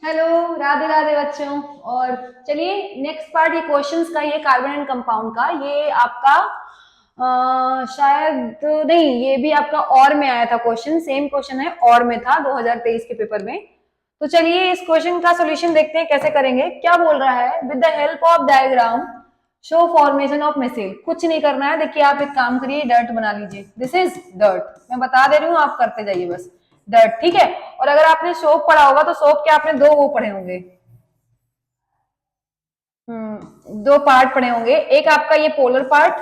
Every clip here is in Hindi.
हेलो, राधे राधे बच्चों। और चलिए नेक्स्ट पार्ट ये क्वेश्चंस का, ये कार्बन एंड कंपाउंड का, ये आपका शायद नहीं, ये भी आपका और में आया था क्वेश्चन, सेम क्वेश्चन है, और में था 2023 के पेपर में। तो चलिए इस क्वेश्चन का सॉल्यूशन देखते हैं कैसे करेंगे। क्या बोल रहा है, with the help of diagram show formation of micelle. कुछ नहीं करना है, देखिए आप एक काम करिए, डर्ट बना लीजिए। दिस इज डर्ट, मैं बता दे रही हूँ, आप करते जाइए बस। डर्ट, ठीक है। और अगर आपने सोप पढ़ा होगा तो सोप के आपने दो वो पढ़े होंगे, दो पार्ट पढ़े होंगे। एक आपका ये पोलर पार्ट,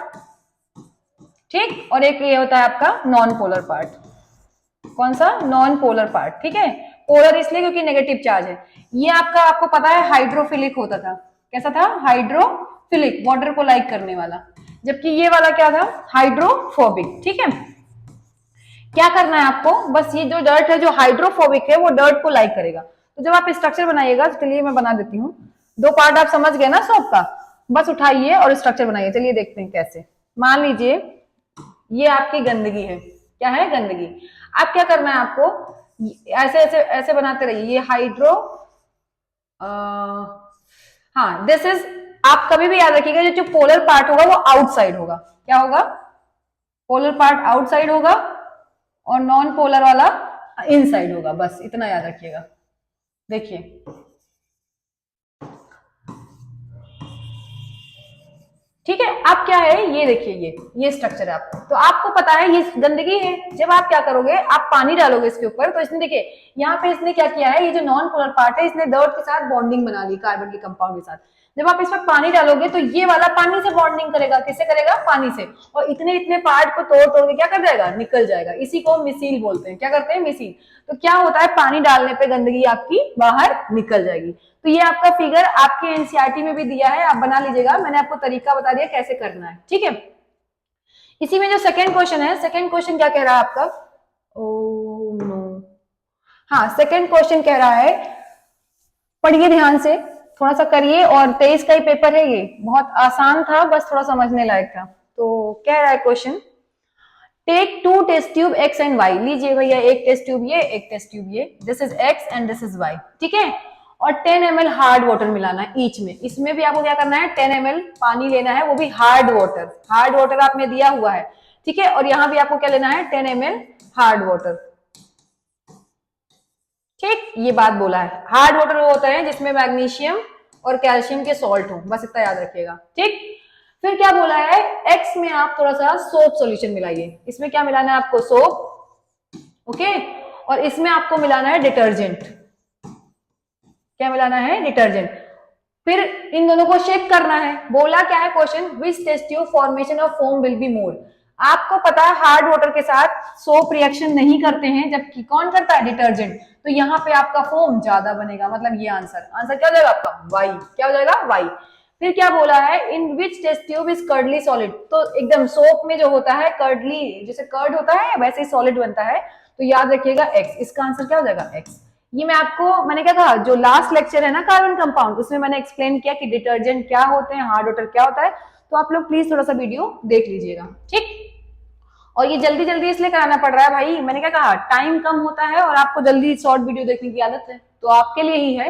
ठीक, और एक ये होता है आपका नॉन पोलर पार्ट। कौन सा? नॉन पोलर पार्ट, ठीक है। पोलर इसलिए क्योंकि नेगेटिव चार्ज है। ये आपका, आपको पता है, हाइड्रोफिलिक होता था। कैसा था? हाइड्रोफिलिक, वाटर को लाइक करने वाला। जबकि ये वाला क्या था? हाइड्रोफोबिक, ठीक है। क्या करना है आपको, बस ये जो डर्ट है, जो हाइड्रोफोबिक है, वो डर्ट को लाइक करेगा। तो जब आप स्ट्रक्चर बनाइएगा, तो चलिए मैं बना देती हूँ। दो पार्ट आप समझ गए ना सोप का, बस उठाइए और स्ट्रक्चर बनाइए। चलिए देखते हैं कैसे। मान लीजिए ये आपकी गंदगी है। क्या है? गंदगी। आप क्या करना है आपको, ऐसे ऐसे ऐसे बनाते रहिए। ये हाइड्रो, हाँ दिस इज, आप कभी भी याद रखिएगा जो पोलर पार्ट होगा वो आउटसाइड होगा। क्या होगा? पोलर पार्ट आउटसाइड होगा और नॉन पोलर वाला इनसाइड होगा। बस इतना याद रखिएगा। देखिए ठीक है। आप क्या है, ये देखिए, ये स्ट्रक्चर है आपका। तो आपको पता है ये गंदगी है। जब आप क्या करोगे, आप पानी डालोगे इसके ऊपर, तो इसने देखिए यहाँ पे इसने क्या किया है, ये जो नॉन पोलर पार्ट है, इसने डर्ट के साथ बॉन्डिंग बना ली, कार्बन के कंपाउंड के साथ। जब आप इस पर पानी डालोगे तो ये वाला पानी से बॉन्डिंग करेगा। किससे करेगा? पानी से। और इतने इतने पार्ट को तोड़ तोड़ के क्या कर जाएगा? निकल जाएगा। इसी को मिसील बोलते हैं। क्या करते हैं? मिसील। तो क्या होता है, पानी डालने पे गंदगी आपकी बाहर निकल जाएगी। तो ये आपका फिगर आपके एनसीईआरटी में भी दिया है, आप बना लीजिएगा। मैंने आपको तरीका बता दिया कैसे करना है, ठीक है। इसी में जो सेकंड क्वेश्चन है, सेकंड क्वेश्चन क्या कह रहा है आपका? ओ नो, हाँ सेकंड क्वेश्चन कह रहा है, पढ़िए ध्यान से, थोड़ा सा करिए। और 23 का ही पेपर है, ये बहुत आसान था, बस थोड़ा समझने लायक था। तो कह रहा है question, take two test tube X and Y. लीजिए भैया, एक टेस्ट ट्यूब ये, एक टेस्ट ट्यूब ये, this is X and this is Y, ठीक है। और 10 ml हार्ड वाटर मिलाना है ईच में। इसमें भी आपको क्या करना है, 10 ml पानी लेना है, वो भी हार्ड वाटर। हार्ड वाटर आप में दिया हुआ है, ठीक है। और यहां भी आपको क्या लेना है, 10 ml हार्ड वाटर, ठीक। ये बात बोला है। हार्ड वाटर वो होता है जिसमें मैग्नीशियम और कैल्शियम के सॉल्ट हो, बस इतना याद रखिएगा, ठीक। फिर क्या बोला है, एक्स में आप थोड़ा सा सोप सॉल्यूशन मिलाइए। इसमें क्या मिलाना है आपको? Soap, okay. और इसमें आपको मिलाना है डिटर्जेंट। क्या मिलाना है? डिटर्जेंट। फिर इन दोनों को शेक करना है। बोला क्या है question, which test tube formation of foam will be more. आपको पता है हार्ड वाटर के साथ सोप रिएक्शन नहीं करते हैं, जबकि कौन करता है? डिटर्जेंट। तो यहाँ पे आपका फोम ज्यादा बनेगा, मतलब ये आंसर, आंसर क्या हो जाएगा आपका? वाई। क्या हो जाएगा? वाई। फिर क्या बोला है, in which test tube is curdly solid. तो एकदम सोप में जो होता है कर्डली, जैसे कर्ड होता है वैसे ही सॉलिड बनता है। तो याद रखिएगा एक्स। इसका आंसर क्या हो जाएगा? एक्स। ये मैं आपको, मैंने क्या कहा, जो लास्ट लेक्चर है ना कार्बन कंपाउंड, उसमें मैंने एक्सप्लेन किया कि डिटर्जेंट क्या होते हैं, हार्ड वाटर क्या होता है। तो आप लोग प्लीज थोड़ा सा वीडियो देख लीजिएगा, ठीक। और ये जल्दी जल्दी इसलिए कराना पड़ रहा है भाई, मैंने क्या कहा, टाइम कम होता है और आपको जल्दी शॉर्ट वीडियो देखने की आदत है, तो आपके लिए ही है।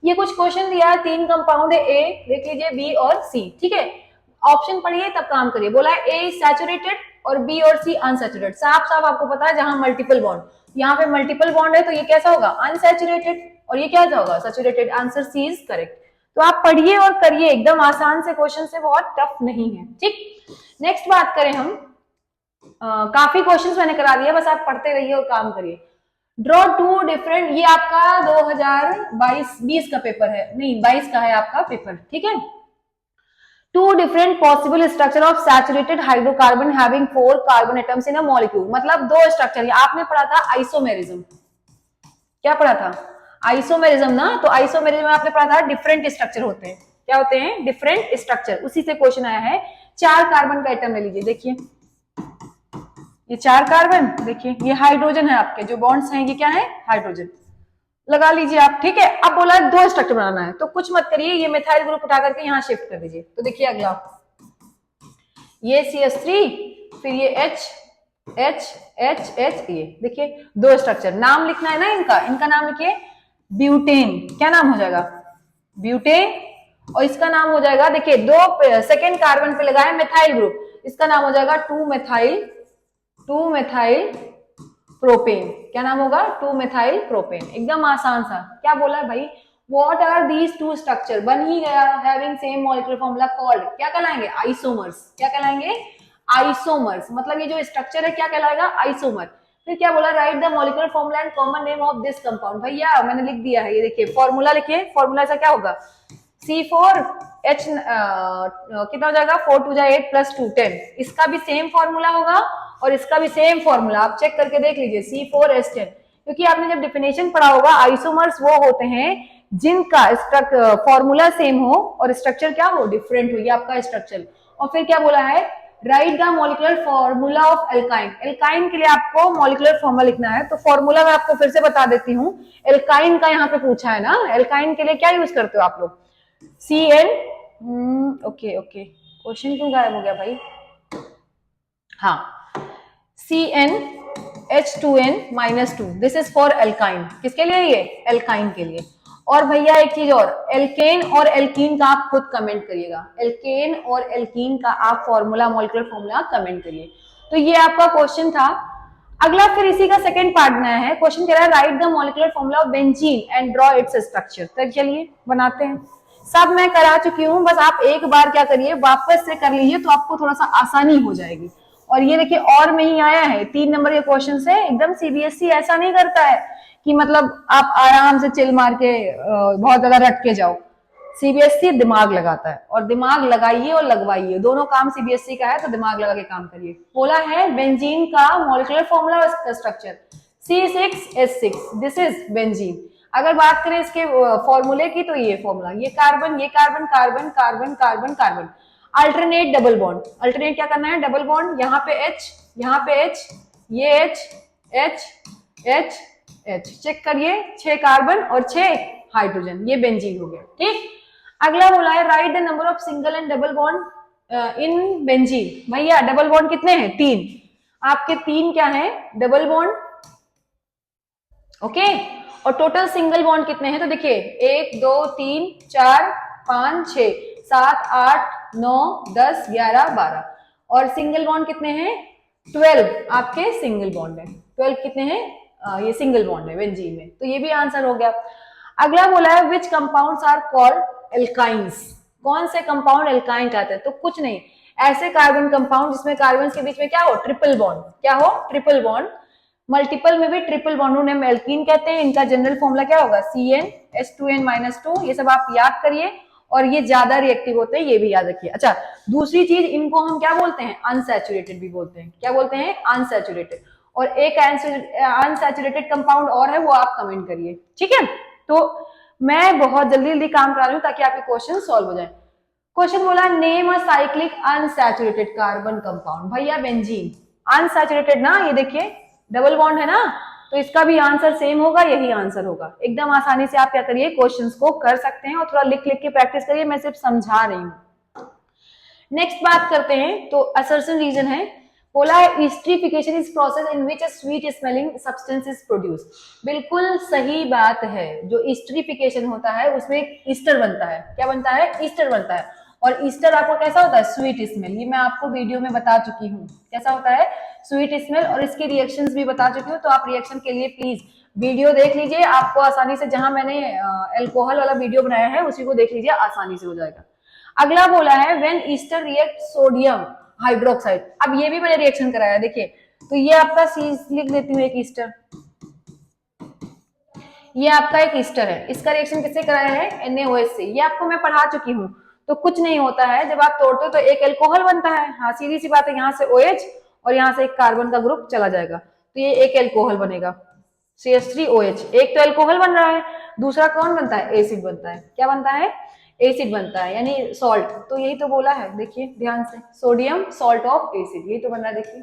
ये कुछ क्वेश्चन दिया है, 3 कंपाउंड है, ए देख लीजिए, बी और सी, ठीक है। ऑप्शन पढ़िए तब काम करिए। बोला है ए सैचुरेटेड और बी और सी अनसैचुरेटेड। साफ साफ आपको पता है जहां मल्टीपल बॉन्ड, यहाँ पे मल्टीपल बॉन्ड है, तो ये कैसा होगा? अनसैचुरेटेड। और ये क्या होगा? Saturated. Answer C is correct. तो आप पढ़िए और करिए, एकदम आसान से क्वेश्चन से, बहुत टफ नहीं है, ठीक। नेक्स्ट बात करें हम, काफी क्वेश्चंस मैंने करा दिया, बस आप पढ़ते रहिए और काम करिए। ड्रॉ टू डिफरेंट, ये आपका 2022-20 का पेपर है, नहीं 22 का है आपका पेपर, ठीक है। Two different possible structure of saturated hydrocarbon having 4 carbon atoms in a molecule. मतलब दो स्ट्रक्चर। आपने पढ़ा था आइसोमेरिज्म। क्या पढ़ा था? आइसोमेरिज्म ना। तो आइसोमेरिज्म में आपने पढ़ा था डिफरेंट स्ट्रक्चर होते हैं। क्या होते हैं? Different structure. उसी से क्वेश्चन आया है। 4 कार्बन का एटम ले लीजिए, देखिए ये 4 कार्बन, देखिए ये हाइड्रोजन है, आपके जो बॉन्ड्स हैं ये क्या है? हाइड्रोजन। लगा लीजिए आप, ठीक है। अब बोला है 2 स्ट्रक्चर बनाना है, तो कुछ मत करिए, ये मिथाइल ग्रुप उठा करके यहाँ शिफ्ट कर दीजिए। तो देखिए अगला, ये CH3, फिर ये H H H H, ये देखिए 2 स्ट्रक्चर। नाम लिखना है ना इनका, इनका नाम लिखिए ब्यूटेन, क्या नाम हो जाएगा, ब्यूटेन। और इसका नाम हो जाएगा, देखिए दो सेकेंड कार्बन पे लगाए मिथाइल ग्रुप, इसका नाम हो जाएगा 2 मेथाइल प्रोपेन। क्या नाम होगा, 2 मेथाइल प्रोपेन। एकदम आसान सा। क्या बोला है भाई, what are these two structure, बन ही गया, having same molecular formula called, क्या कहलाएंगे, आइसोमर्स। क्या कहलाएंगे, आइसोमर्स। मतलब ये जो स्ट्रक्चर है क्या कहलाएगा, आइसोमर। फिर क्या बोला, right the molecular formula and common name of this compound. भैया मैंने लिख दिया है, ये देखिए फॉर्मूला लिखिए। फॉर्मूला ऐसा क्या होगा, C4H कितना हो जाएगा, 4 2 8 प्लस 2 10। इसका भी सेम फॉर्मूला होगा और इसका भी सेम फॉर्मूला, आप चेक करके देख लीजिए, C4H10। क्योंकि आपने जब डिफिनेशन पढ़ा होगा, आइसोमर्स वो होते हैं जिनका फॉर्मूला सेम हो और स्ट्रक्चर क्या हो, डिफरेंट हो। ये आपका स्ट्रक्चर। और फिर क्या बोला है, right the molecular formula of alkyne. Alkyne के लिए आपको मॉलिक्यूलर फॉर्मूला लिखना है। तो फॉर्मूला मैं आपको फिर से बता देती हूँ। एल्काइन का यहाँ पे पूछा है ना, एल्काइन के लिए क्या यूज करते हो आप लोग, CN। ओके ओके, क्वेश्चन क्यों गायब हो गया भाई, हाँ, CnH2n-2, this is for alkyne. किसके लिए, ये एल्काइन के लिए। और भैया एक चीज और, एल्केन और एल्कीन का आप खुद कमेंट करिएगा, एल्केन और एल्कीन का आप फॉर्मूला, मॉलिक्यूलर फॉर्मूला कमेंट करिए। तो ये आपका क्वेश्चन था। अगला फिर इसी का सेकंड पार्ट बनाया है। क्वेश्चन कह रहा है, right the molecular formula of benzene and draw its structure. तो चलिए बनाते हैं। सब मैं करा चुकी हूँ, बस आप एक बार क्या करिए, वापस से कर लीजिए, तो आपको थोड़ा सा आसानी हो जाएगी। और ये देखिए और में ही आया है 3 नंबर के क्वेश्चन से। एकदम CBSE ऐसा नहीं करता है कि मतलब आप आराम से चिल मार के बहुत ज्यादा रट के जाओ। CBSE दिमाग लगाता है, और दिमाग लगाइए और लगवाइए, दोनों काम CBSE का है, तो दिमाग लगा के काम करिए। बोला है बेंजीन का मॉलिक्यूलर फॉर्मूला और इसका structure, C6H6, this is benzene. अगर बात करें इसके फॉर्मूले की, तो ये फॉर्मूला, ये कार्बन, ये carbon, carbon carbon carbon carbon, alternate double bond. Alternate क्या करना है, डबल बॉन्ड, यहाँ पे H, यहाँ पे H, ये H, H, H, H, check करिए, 6 कार्बन और 6 हाइड्रोजन, ये बेंजीन हो गया। ठीक, अगला बोला है, right the number of single and double bond in benzene. भैया डबल बॉन्ड कितने हैं, 3। आपके 3 क्या है, डबल बॉन्ड, ओके। और टोटल सिंगल बॉन्ड कितने हैं, तो देखिए 1 2 3 4 5 6 7 8 9 10 11 12। और सिंगल बॉन्ड कितने हैं, 12 आपके सिंगल बॉन्ड है। 12 कितने हैं, ये सिंगल बॉन्ड है बेंजीन में। तो ये भी आंसर हो गया। अगला बोला है, विच कंपाउंड्स आर कॉल्ड एल्काइंस। कौन से कंपाउंड एल्काइन कहते हैं, तो कुछ नहीं, ऐसे कार्बन कंपाउंड जिसमें कार्बन के बीच में क्या हो, ट्रिपल बॉन्ड, क्या हो, ट्रिपल बॉन्ड। मल्टीपल में भी ट्रिपल बॉन्ड उन्हें एल्कीन कहते हैं। इनका जनरल फॉर्मूला क्या होगा, CnH2n-2। ये सब आप याद करिए, और ये ज्यादा रिएक्टिव होते हैं, ये भी याद रखिए। अच्छा, दूसरी चीज, इनको हम क्या बोलते हैं, अनसैचुरेटेड भी बोलते हैं। क्या बोलते हैं, अनसैचुरेटेड। और एक अनसैचुरेटेड कंपाउंड और है, वो आप कमेंट करिए, ठीक है। तो मैं बहुत जल्दी जल्दी काम करा रही हूँ ताकि आपके क्वेश्चन सॉल्व हो जाए। क्वेश्चन बोला, name a cyclic unsaturated carbon compound. भैया बेंजीन अनसैचुरेटेड ना, ये देखिए डबल बॉन्ड है ना, तो इसका भी आंसर सेम होगा, यही आंसर होगा। एकदम आसानी से आप क्या करिए, क्वेश्चंस को कर सकते हैं, और थोड़ा लिख लिख के प्रैक्टिस करिए, मैं सिर्फ समझा रही हूँ। नेक्स्ट बात करते हैं, तो असर्शन रीजन है। बोला है, esterification is process in which a sweet smelling substance is produce. बिल्कुल सही बात है। जो ईस्टरीफिकेशन होता है उसमें एक ईस्टर बनता है। क्या बनता है, ईस्टर बनता है। और ईस्टर आपको कैसा होता है, स्वीट स्मेल। ये मैं आपको वीडियो में बता चुकी हूँ कैसा होता है, स्वीट स्मेल। और इसके रिएक्शंस भी बता चुकी हूँ, तो आप रिएक्शन के लिए प्लीज वीडियो देख लीजिए, आपको आसानी से, जहां मैंने एल्कोहल वाला वीडियो बनाया है उसी को देख लीजिए, आसानी से हो जाएगा। अगला बोला है, when Easter react sodium hydroxide. अब ये भी मैंने रिएक्शन कराया, देखिए। तो ये आपका सी लिख देती हूँ, एक ईस्टर, ये आपका एक ईस्टर है। इसका रिएक्शन किससे कराया है, NaOH से। ये आपको मैं पढ़ा चुकी हूँ। तो कुछ नहीं होता है, जब आप तोड़ते हो तो एक एल्कोहल बनता है। हाँ, सीधी सी बात है, यहाँ से OH और यहाँ से एक कार्बन का ग्रुप चला जाएगा, तो ये एक एल्कोहल बनेगा, CH3OH। एक तो एल्कोहल बन रहा है, दूसरा कौन बनता है, एसिड बनता है। क्या बनता है, एसिड बनता है, यानी सॉल्ट। तो यही तो बोला है, देखिए ध्यान से, सोडियम सॉल्ट ऑफ एसिड, यही तो बन रहा है, देखिए।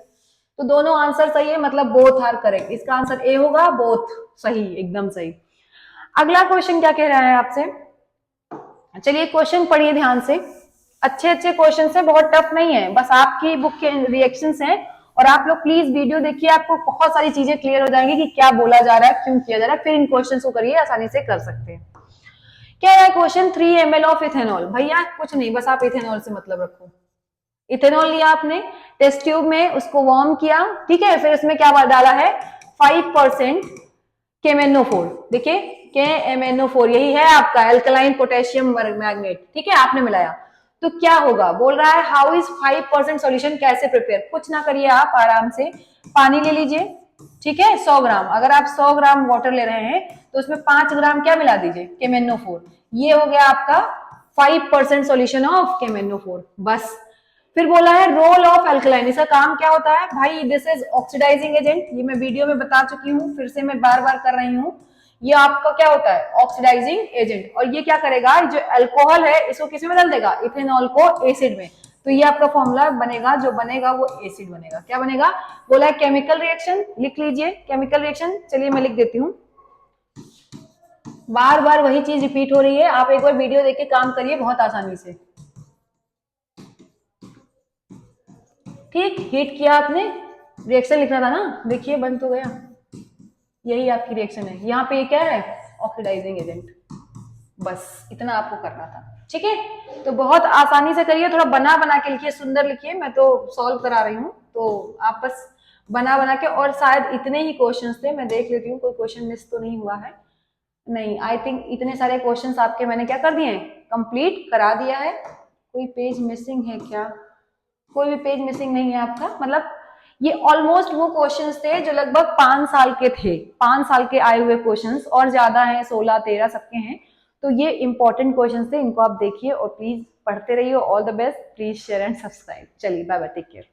तो दोनों आंसर सही है, मतलब बोथ आर करेक्ट। इसका आंसर ए होगा, बोथ सही, एकदम सही। अगला क्वेश्चन क्या कह रहा है आपसे, चलिए क्वेश्चन पढ़िए ध्यान से। अच्छे अच्छे क्वेश्चन है, बहुत टफ नहीं है, बस आपकी बुक के रिएक्शंस हैं और आप लोग प्लीज वीडियो देखिए, आपको बहुत सारी चीजें क्लियर हो जाएंगी कि क्या बोला जा रहा है, क्यों किया जा रहा है, फिर इन क्वेश्चन को करिए, आसानी से कर सकते हैं। क्या है क्वेश्चन, 3 ml ऑफ इथेनॉल। भैया कुछ नहीं, बस आप इथेनॉल से मतलब रखो। इथेनॉल लिया आपने, टेस्ट ट्यूब में उसको वार्म किया, ठीक है, फिर उसमें क्या डाला है, 5% KMnO4। देखिए KMnO4 यही है आपका एल्कलाइन पोटेशियम मैग्नेट, ठीक है, आपने मिलाया तो क्या होगा, बोल रहा है हाउ इज 5% सॉल्यूशन, कैसे प्रिपेयर, कुछ ना करिए आप, आराम से पानी ले लीजिए, ठीक है, 100 ग्राम, अगर आप 100 ग्राम वाटर ले रहे हैं तो उसमें 5 ग्राम क्या मिला दीजिए, KMnO4। ये हो गया आपका 5% सॉल्यूशन ऑफ KMnO4। बस फिर बोला है रोल ऑफ अल्कलाइन, इसका काम क्या होता है भाई, दिस इज ऑक्सीडाइजिंग एजेंट, ये मैं वीडियो में बता चुकी हूँ, फिर से मैं बार बार कर रही हूँ, ये आपका क्या होता है, ऑक्सीडाइजिंग एजेंट, और ये क्या करेगा, जो अल्कोहल है इसको किस में बदल देगा, इथेनॉल को एसिड में, तो ये आपका फॉर्मूला बनेगा, जो बनेगा वो एसिड बनेगा। क्या बनेगा, बोला है केमिकल रिएक्शन, लिख लीजिए केमिकल रिएक्शन, चलिए मैं लिख देती हूँ, बार बार वही चीज रिपीट हो रही है, आप एक बार वीडियो देख के काम करिए बहुत आसानी से, ठीक, हीट किया आपने, रिएक्शन लिखना था ना, देखिए बन तो गया, यही आपकी रिएक्शन है, यहाँ पे क्या है, ऑक्सीडाइजिंग एजेंट, बस इतना आपको करना था, ठीक है, तो बहुत आसानी से करिए, थोड़ा बना बना के लिखिए, सुंदर लिखिए, मैं तो सॉल्व करा रही हूँ, तो आप बस बना बना के, और शायद इतने ही क्वेश्चंस थे, मैं देख लेती हूँ कोई क्वेश्चन मिस तो नहीं हुआ है, नहीं, आई थिंक इतने सारे क्वेश्चंस आपके मैंने क्या कर दिए हैं, कंप्लीट करा दिया है। कोई पेज मिसिंग है क्या, कोई भी पेज मिसिंग नहीं है आपका, मतलब ये ऑलमोस्ट वो क्वेश्चंस थे जो लगभग 5 साल के थे, 5 साल के आए हुए क्वेश्चंस, और ज्यादा हैं, 16 13 सबके हैं, तो ये इंपॉर्टेंट क्वेश्चंस थे, इनको आप देखिए और प्लीज पढ़ते रहिए। All the best, please share and subscribe. चलिए बाय बाय, टेक केयर।